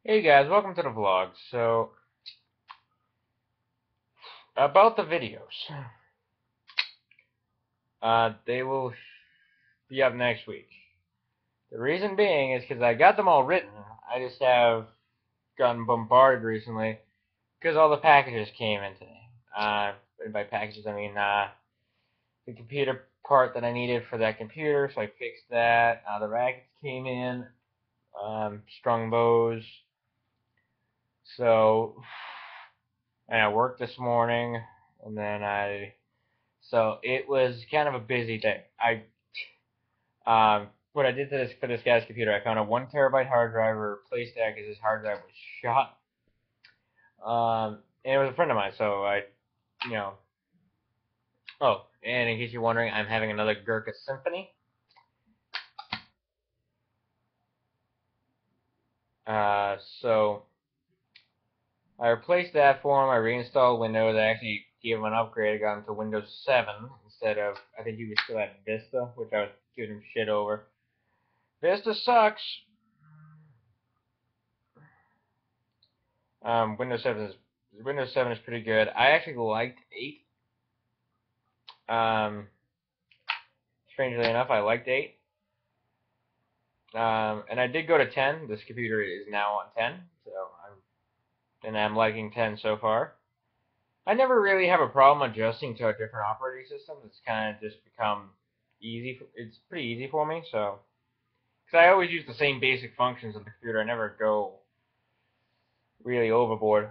Hey guys, welcome to the vlog. So, about the videos, they will be up next week. The reason being is because I got them all written. I just have gotten bombarded recently because all the packages came in today. And by packages, I mean the computer part that I needed for that computer, so I fixed that. The rackets came in, strung bows. So, and I worked this morning, and then So it was kind of a busy day. What I did to this for this guy's computer, I found a 1 terabyte hard drive, replaced that because his hard drive was shot. And it was a friend of mine, so you know. Oh, and in case you're wondering, I'm having another Gurkha Symphony. So I replaced that for him. I reinstalled Windows. I actually gave him an upgrade. I got him to Windows 7 instead of, I think he was still at Vista, which I was giving him shit over. Vista sucks. Windows 7 is pretty good. I actually liked 8. Um, Strangely enough, I liked 8. And I did go to 10. This computer is now on 10, so I'm liking 10 so far. I never really have a problem adjusting to a different operating system. It's kind of just become easy. It's pretty easy for me, so because I always use the same basic functions on the computer. I never go really overboard.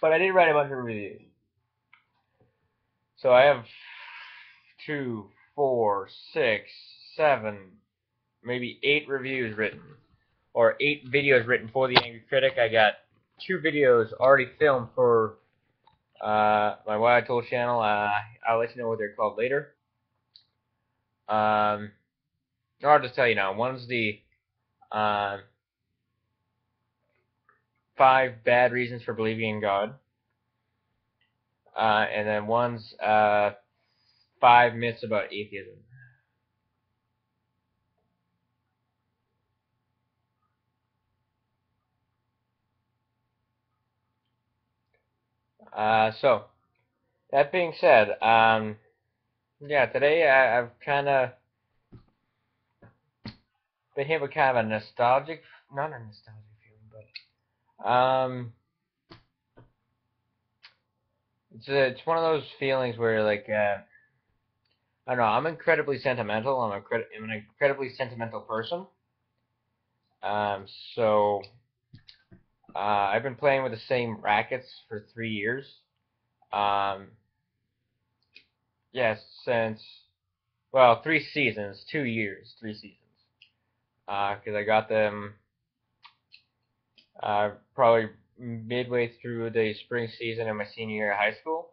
But I did write a bunch of reviews. So I have 2, 4, 6, 7, maybe 8 reviews written, or 8 videos written for the Angry Critic. I got 2 videos already filmed for my What I Told channel. I'll let you know what they're called later. Or I'll just tell you now. One's the 5 bad reasons for believing in God, and then one's 5 myths about atheism. So that being said, yeah, today I've kind of been hit with kind of a nostalgic, not a nostalgic feeling, but it's one of those feelings where like I don't know, I'm incredibly sentimental. I'm an incredibly sentimental person. Um, so I've been playing with the same rackets for 3 years. Um, yes, since, well, 3 seasons, 2 years, 3 seasons. Because I got them probably midway through the spring season of my senior year of high school.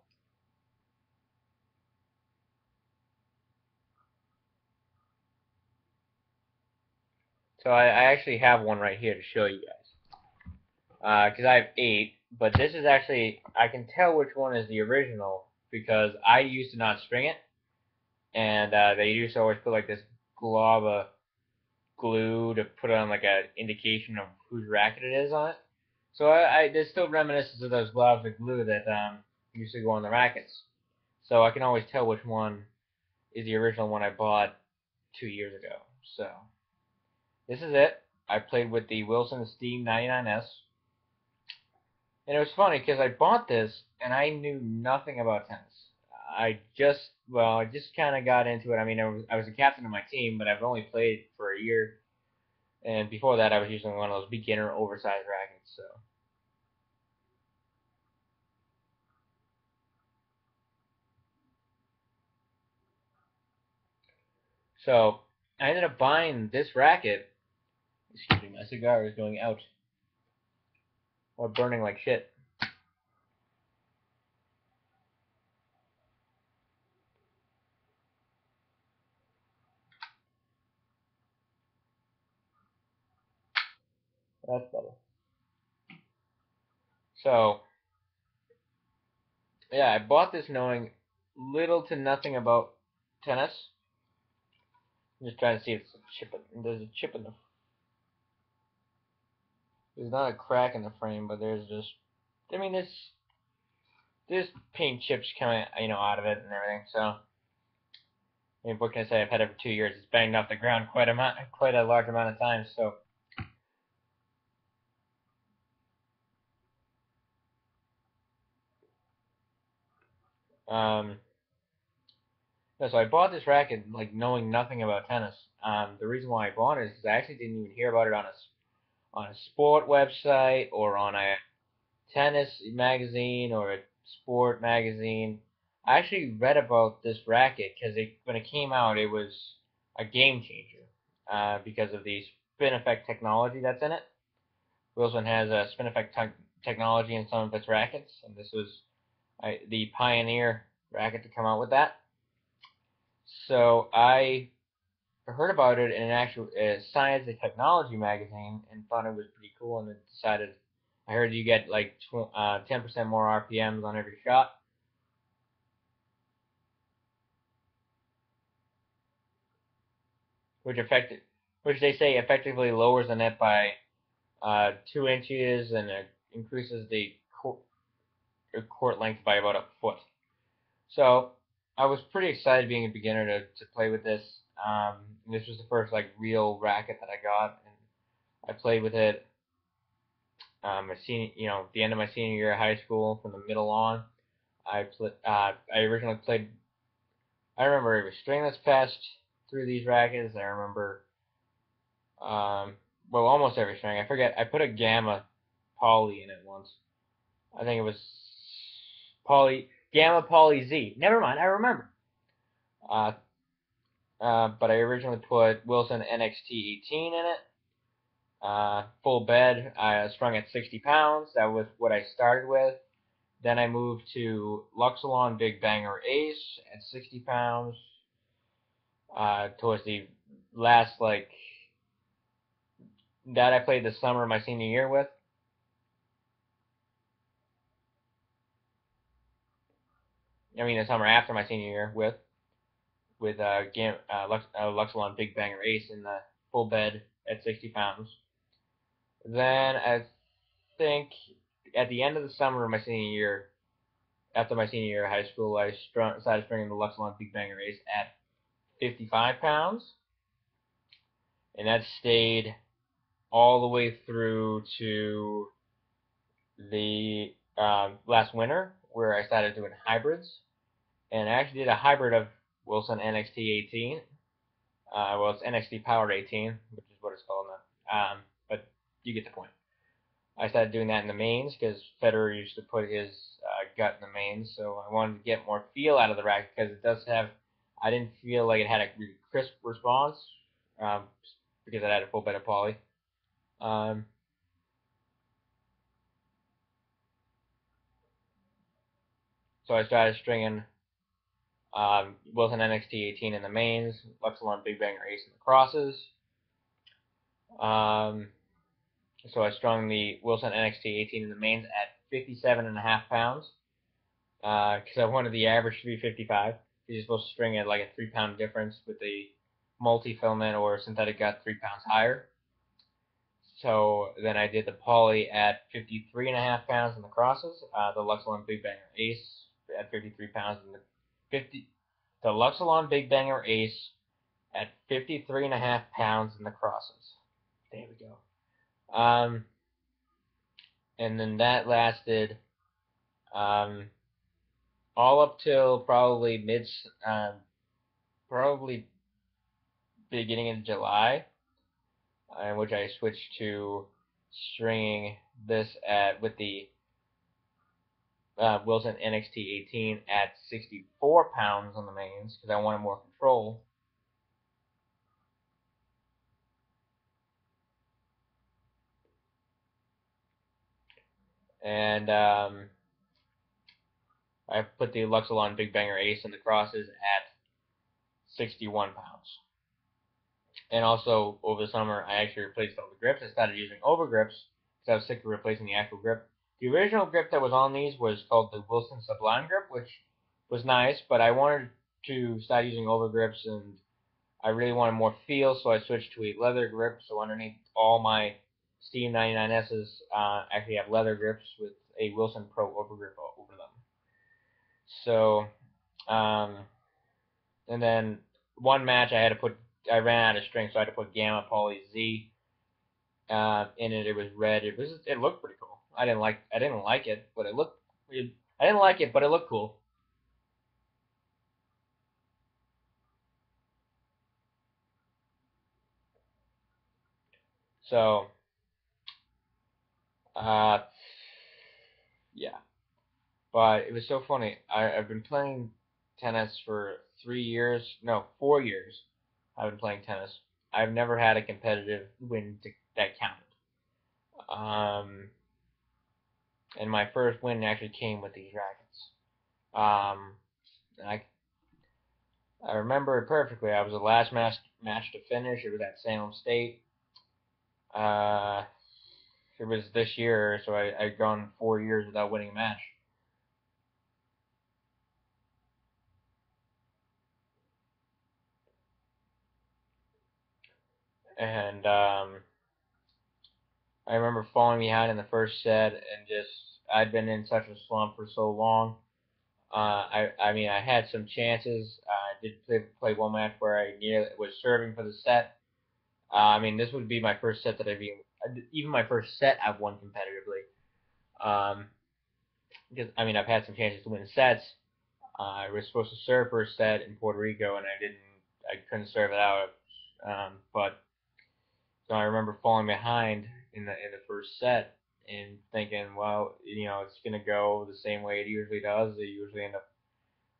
So I actually have one right here to show you guys. Because I have 8, but this is actually, I can tell which one is the original because I used to not string it, and they used to always put like this glob of glue to put on like an indication of whose racket it is on it. So there's still reminiscences of those globs of glue that used to go on the rackets. So I can always tell which one is the original one I bought 2 years ago. So this is it. I played with the Wilson Steam 99S. And it was funny because I bought this and I knew nothing about tennis. I just kind of got into it. I mean, I was a captain of my team, but I've only played for a year. And before that, I was using one of those beginner oversized rackets. So I ended up buying this racket. Excuse me, my cigar is going out or burning like shit. That's better. So, yeah, I bought this knowing little to nothing about tennis. I'm just trying to see if it's a chip. There's a chip in the. There's not a crack in the frame, but there's just. I mean, there's paint chips coming, out of it and everything. So, I mean, what can I say? I've had it for 2 years. It's banged off the ground quite a large amount of times. So, um, no, so I bought this racket like knowing nothing about tennis. The reason why I bought it is because I actually didn't even hear about it on a sport website or on a tennis magazine or a sport magazine. I actually read about this racket because when it came out, it was a game changer because of the spin effect technology that's in it. Wilson has a spin effect technology in some of its rackets, and this was the pioneer racket to come out with that. So I heard about it in an actual science and technology magazine and thought it was pretty cool, and then decided. I heard you get like 10% more RPMs on every shot, which affected, which they say effectively lowers the net by 2 inches and increases the court length by about a foot. So I was pretty excited being a beginner to play with this. This was the first like real racket that I got, and I played with it my senior, the end of my senior year of high school, from the middle on. I originally played. I remember every string that's passed through these rackets. I remember, well, almost every string. I forget. I put a gamma poly in it once. I think it was gamma poly Z. Never mind. I remember. Uh, but I originally put Wilson NXT 18 in it. Full bed. I strung at 60 pounds. That was what I started with. Then I moved to Luxilon Big Banger Ace at 60 pounds. Towards the last, that I played the summer of my senior year with. I mean, the summer after my senior year with Luxilon Big Banger Ace in the full bed at 60 pounds. Then I think at the end of the summer of my senior year, after my senior year of high school, I decided stringing the Luxilon Big Banger Ace at 55 pounds, and that stayed all the way through to the last winter, where I started doing hybrids, and I actually did a hybrid of Wilson NXT 18. Well, it's NXT Powered 18, which is what it's called now. But you get the point. I started doing that in the mains because Federer used to put his gut in the mains, so I wanted to get more feel out of the racket because it does have. I didn't feel like it had a really crisp response um, because I had a full bed of poly. Um, so I started stringing Wilson NXT 18 in the mains, Luxilon Big Banger Ace in the crosses. So I strung the Wilson NXT 18 in the mains at 57.5 pounds because I wanted the average to be 55. You're supposed to string at like a 3 pound difference with the multi-filament or synthetic gut 3 pounds higher. So then I did the poly at 53.5 pounds in the crosses, the Luxilon Big Banger Ace at 53 pounds in the Luxilon Big Banger Ace at 53.5 pounds in the crosses. There we go. And then that lasted all up till probably beginning of July, in which I switched to stringing this with the Wilson NXT 18 at 64 pounds on the mains because I wanted more control. And I put the Luxilon Big Banger Ace in the crosses at 61 pounds. And also over the summer, I actually replaced all the grips. I started using over grips because I was sick of replacing the actual grip. The original grip that was on these was called the Wilson Sublime grip, which was nice, but I wanted to start using over grips, and I really wanted more feel, so I switched to a leather grip. So underneath all my Steam 99Ss actually have leather grips with a Wilson Pro over grip over them. So, and then one match I ran out of string, so I had to put Gamma Poly Z in it. It was red. It looked pretty cool. I didn't like it, but I didn't like it, but it looked cool. So, uh, yeah. But it was so funny. I've been playing tennis for 3 years. No, 4 years. I've been playing tennis. I've never had a competitive win that counted. Um, and my first win actually came with these rackets. Um, and I remember it perfectly. I was the last match to finish. It was at Salem State. Uh, it was this year, so I'd gone 4 years without winning a match. And I remember falling behind in the first set, and just I'd been in such a slump for so long. I mean, I had some chances. I did play one match where I nearly was serving for the set. I mean, this would be my first set that I've even my first set I've won competitively. Because I mean, I've had some chances to win sets. I was supposed to serve first set in Puerto Rico, and I didn't. I couldn't serve it out. But so I remember falling behind in the first set and thinking, well, it's gonna go the same way it usually does. They usually end up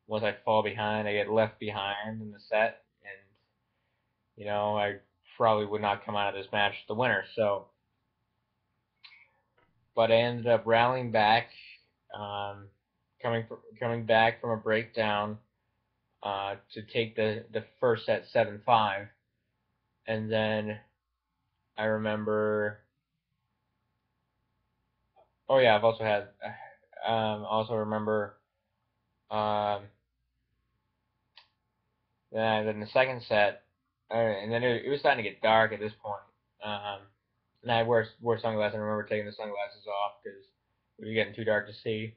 once I fall behind, I get left behind in the set, and I probably would not come out of this match the winner. So, but I ended up rallying back, um, coming back from a breakdown to take the first set 7-5, and then I remember. Oh yeah, I've also had. Also remember. Um, then the second set, and then it was starting to get dark at this point. And I wore sunglasses. I remember taking the sunglasses off because it was getting too dark to see.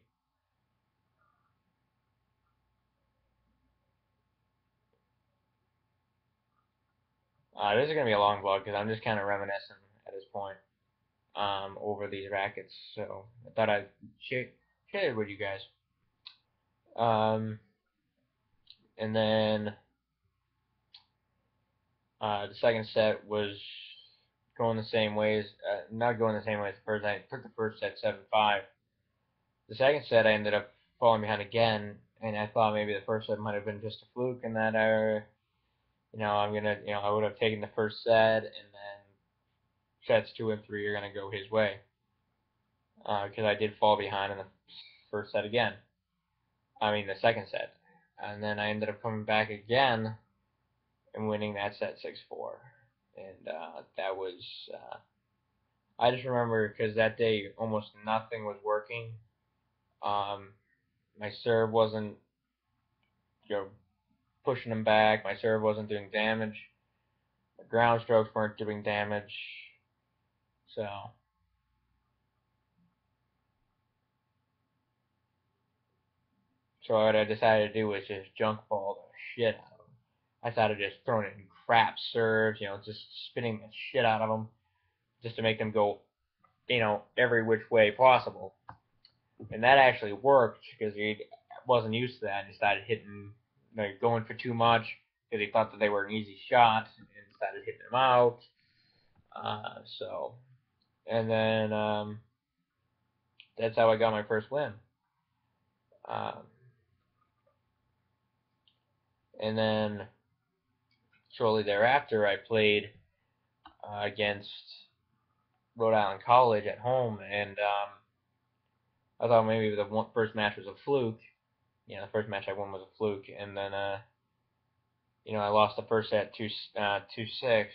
This is gonna be a long vlog because I'm just kind of reminiscing at this point over these rackets. So I thought I'd share it with you guys. Um, and then the second set was going the same ways. Not going the same way as the first. I took the first set 7-5. The second set, I ended up falling behind again, and I thought maybe the first set might have been just a fluke, and that I would have taken the first set, and then sets 2 and 3 are gonna go his way, because I did fall behind in the first set again. I mean the second set, and then I ended up coming back again and winning that set 6-4, and that was. I just remember because that day almost nothing was working. Um, my serve wasn't, you know, pushing him back. My serve wasn't doing damage. My ground strokes weren't doing damage. So, what I decided to do was just junk ball the shit out of him. I started just throwing in crap serves, just spinning the shit out of them, just to make them go, every which way possible. And that actually worked because he wasn't used to that and he started hitting, going for too much because he thought that they were an easy shot and started hitting them out. So, and then that's how I got my first win. Um, and then shortly thereafter, I played against Rhode Island College at home, and I thought maybe first match was a fluke. The first match I won was a fluke, and then I lost the first set 2-6,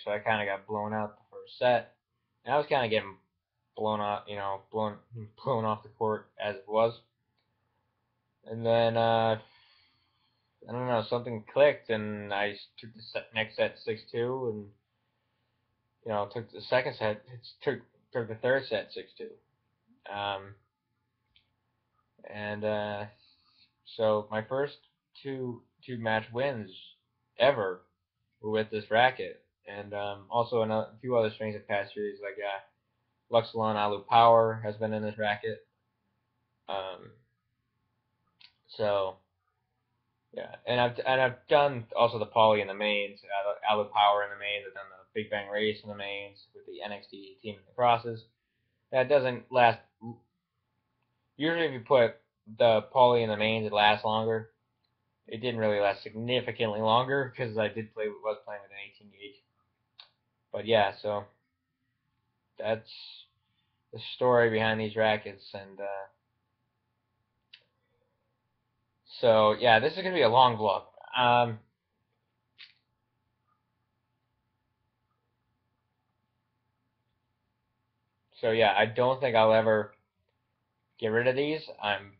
so I kind of got blown out the first set, and I was kind of getting blown off, blown off the court as it was, and then I don't know, something clicked, and I took the next set 6-2, and took the second set, took the third set 6-2, and so my first two match wins ever were with this racket, and also a few other strings of past series like Luxilon Alu Power has been in this racket. Um, so yeah, and I've done also the Poly in the mains, Alu Power in the mains. I've done the Big Bang Race in the mains with the NXT team in the crosses. That doesn't last. Usually, if you put the Poly in the mains, it lasts longer. It didn't really last significantly longer because I was playing with an 18 gauge. But yeah, so that's the story behind these rackets, and so yeah, this is gonna be a long vlog. So yeah, I don't think I'll ever get rid of these. I'm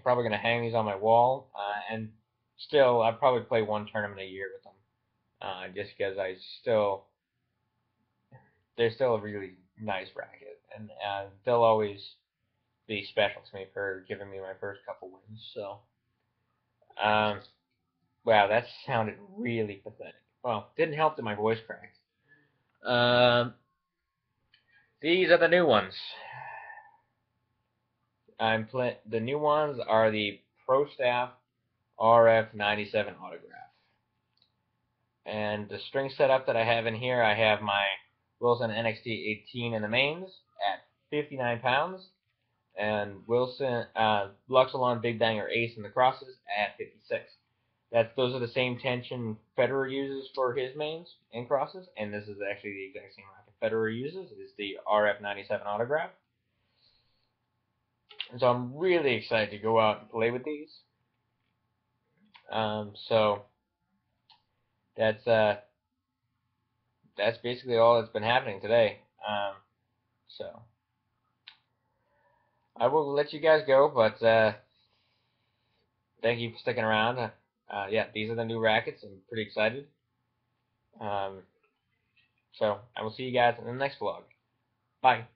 probably gonna hang these on my wall, and still, I'll probably play one tournament a year with them, just because they're still a really nice racket, and they'll always be special to me for giving me my first couple wins. So, wow, that sounded really pathetic. Well, didn't help that my voice cracked. These are the new ones. The new ones are the Pro Staff RF97 autograph. And the string setup that I have in here, I have my Wilson NXT 18 in the mains at 59 pounds, and Wilson Luxilon Big Banger Ace in the crosses at 56. Those are the same tension Federer uses for his mains and crosses, and this is actually the exact same racket Federer uses. It's the RF97 autograph. And so I'm really excited to go out and play with these. So that's basically all that's been happening today. So I will let you guys go, but thank you for sticking around. Yeah, these are the new rackets. I'm pretty excited. So I will see you guys in the next vlog. Bye.